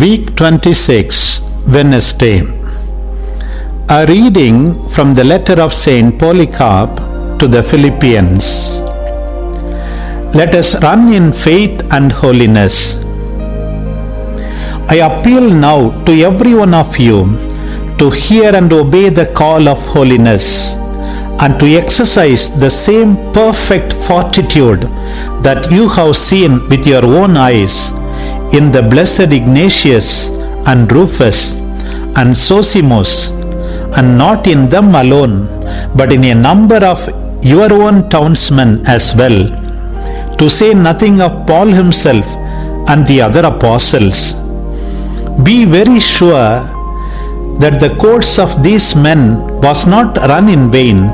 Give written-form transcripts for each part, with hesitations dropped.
Week 26, Wednesday. A reading from the letter of Saint Polycarp to the Philippians. Let us run in faith and holiness. I appeal now to every one of you to hear and obey the call of holiness, and to exercise the same perfect fortitude that you have seen with your own eyes in the blessed Ignatius and Rufus and Zosimus, and not in them alone, but in a number of your own townsmen as well, to say nothing of Paul himself and the other apostles. Be very sure that the course of these men was not run in vain,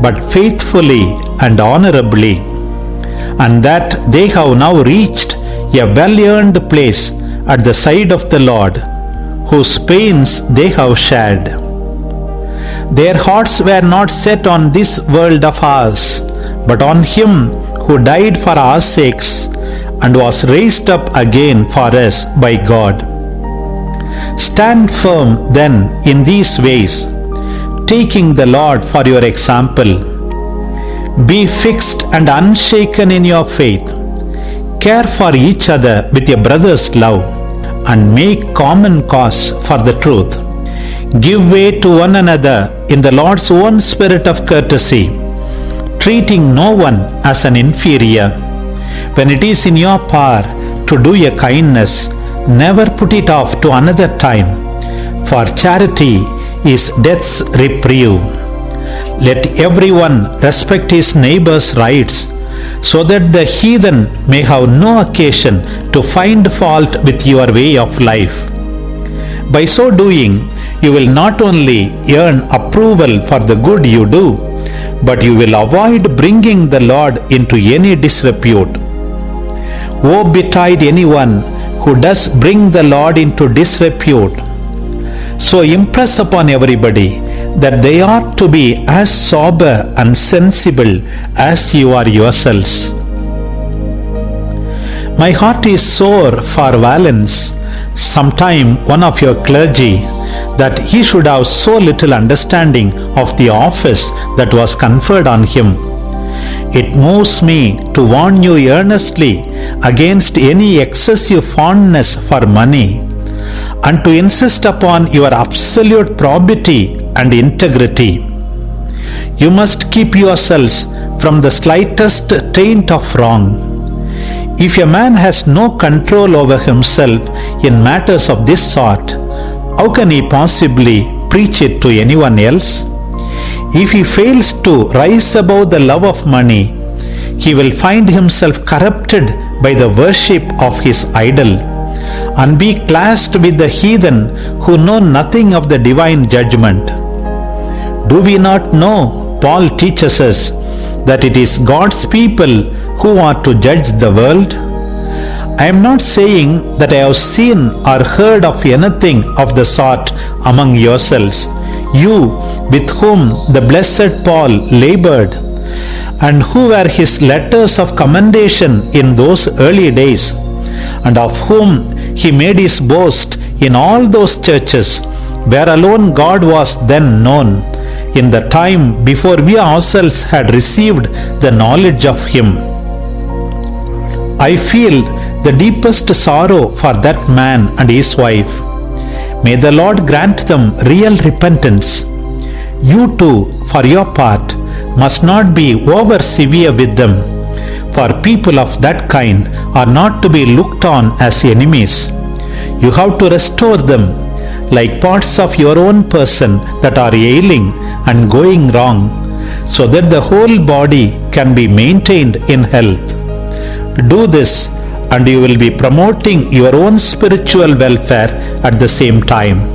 but faithfully and honorably, and that they have now reached a well-earned place at the side of the Lord, whose pains they have shared. Their hearts were not set on this world of ours, but on Him who died for our sakes and was raised up again for us by God. Stand firm then in these ways, taking the Lord for your example. Be fixed and unshaken in your faith. Care for each other with a brother's love, and make common cause for the truth. Give way to one another in the Lord's own spirit of courtesy, treating no one as an inferior. When it is in your power to do a kindness, never put it off to another time, for charity is death's reprieve. Let everyone respect his neighbor's rights, so that the heathen may have no occasion to find fault with your way of life. By so doing, you will not only earn approval for the good you do, but you will avoid bringing the Lord into any disrepute. Woe betide anyone who does bring the Lord into disrepute. So impress upon everybody that they ought to be as sober and sensible as you are yourselves. My heart is sore for Valens, sometime one of your clergy, that he should have so little understanding of the office that was conferred on him. It moves me to warn you earnestly against any excessive fondness for money, and to insist upon your absolute probity and integrity. You must keep yourselves from the slightest taint of wrong. If a man has no control over himself in matters of this sort, how can he possibly preach it to anyone else? If he fails to rise above the love of money, he will find himself corrupted by the worship of his idol, and be classed with the heathen who know nothing of the divine judgment. Do we not know, Paul teaches us, that it is God's people who are to judge the world? I am not saying that I have seen or heard of anything of the sort among yourselves, you with whom the blessed Paul labored, and who were his letters of commendation in those early days, and of whom he made his boast in all those churches where alone God was then known, in the time before we ourselves had received the knowledge of him. I feel the deepest sorrow for that man and his wife. May the Lord grant them real repentance. You too, for your part, must not be over severe with them, for people of that kind are not to be looked on as enemies. You have to restore them, like parts of your own person that are ailing and going wrong, so that the whole body can be maintained in health. Do this, and you will be promoting your own spiritual welfare at the same time.